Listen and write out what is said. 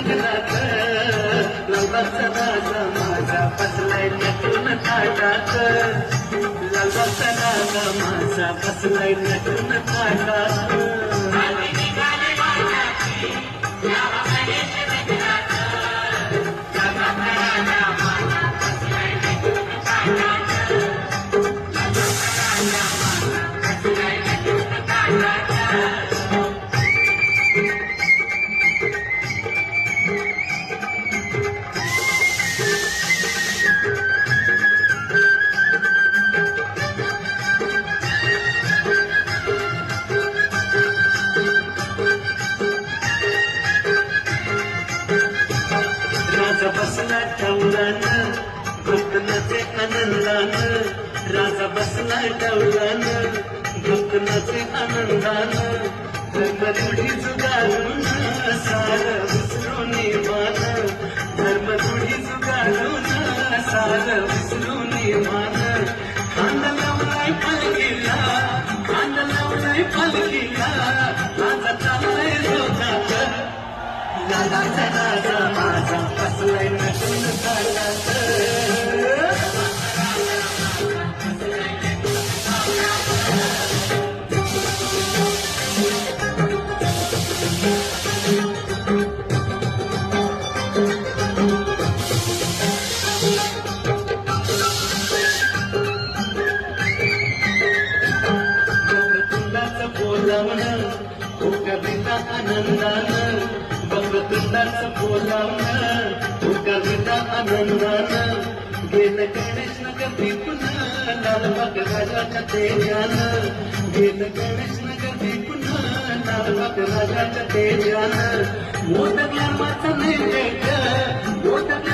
लग्नात लालबागचा राजा माझा बसलाय नटून ताटात लालबागचा राजा माझा बसलाय नटून ताटात राजा बसला टवळानं भक्तनाचे आनंदानं राजा बसला टवळानं भक्तनाचे आनंदानं धर्मरूढी जुगारून सार विसरून मान धर्मरूढी जुगारून सार विसरून मान खांद लावलाय पालखीला खांद लावलाय पालखीला माझा चाललाय लोकात लालाचा राजा माझा बसलाय नटून ताटात वक्रतुंडाचं बोलावणं हो कविता आनंदानं वक्रतुंडाचं बोलावणं हो कविता आनंदानं गेलं गणेश नगर पुन्हा लालबाग राजाच्या तेजानं गेलं गणेश नगर पुन्हा लालबाग राजाच्या तेजानं मोदक लांबाचं नैवेद्य मोदक